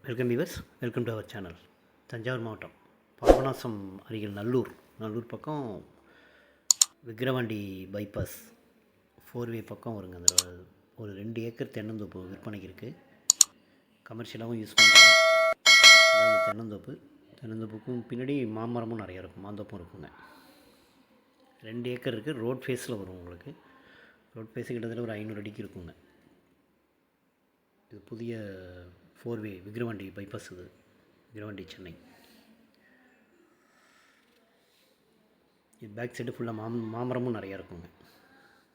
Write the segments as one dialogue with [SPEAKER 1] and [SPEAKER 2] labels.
[SPEAKER 1] Welcome viewers, welcome to our channel. Thanjavur மாவட்டம் பாபநாசம் அருகில் நல்லூர் பக்கம் விக்கிரவாண்டி பைபாஸ் 4 வே பக்கம் வருங்க. அந்த ஒரு 2 ஏக்கர் தென்னந்தோப்பு விற்பனைக்கு இருக்குது. கமர்ஷியலாகவும் யூஸ் பண்ணுறாங்க. அந்த தென்னந்தோப்புக்கும் பின்னாடி மாமரமும் நிறையா இருக்கும், மாந்தோப்பும் இருக்குங்க. 2 ஏக்கர் இருக்குது. ரோட் ஃபேஸில் வரும் உங்களுக்கு. ரோட் ஃபேஸு கிட்டத்தட்ட ஒரு 500 அடிக்கு இருக்குங்க. இது புதிய 4 வே விக்கிரவாண்டி பைபாஸ். இது விக்கிரவாண்டி சென்னை. இது பேக் சைடு ஃபுல்லாக மாமரமும் நிறையா இருக்குங்க.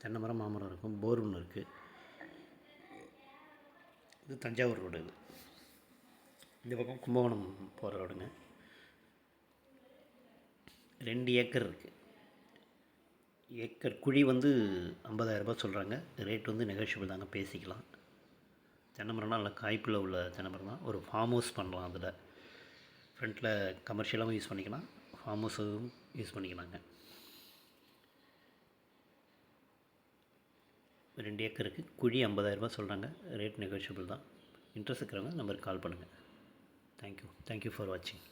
[SPEAKER 1] தென்னை மரம், மாமரம் இருக்கும். போர் ஒன்று இருக்குது. இது தஞ்சாவூர் ரோடு. இது இந்த பக்கம் கும்பகோணம் போகிற ரோடுங்க. 2 ஏக்கர் இருக்குது. ஏக்கர் குழி வந்து 50,000 சொல்கிறாங்க. ரேட் வந்து நெகோஷியபிள் தாங்க, பேசிக்கலாம். தென்னை மரம்னா நல்லா காய்ப்பில் உள்ள தென்னை மரம் தான். ஒரு ஃபார்ம் ஹவுஸ் பண்ணலாம். அதில் ஃப்ரண்ட்டில் கமர்ஷியலாகவும் யூஸ் பண்ணிக்கலாம், ஃபார்ம் ஹவுஸும் யூஸ் பண்ணிக்கலாங்க. 2 ஏக்கருக்கு குழி 50,000 சொல்கிறாங்க. ரேட் நெகோஷியபிள் தான். இன்ட்ரெஸ்ட் இருக்கிறவங்க நம்பருக்கு கால் பண்ணுங்கள். தேங்க்யூ ஃபார் வாட்சிங்.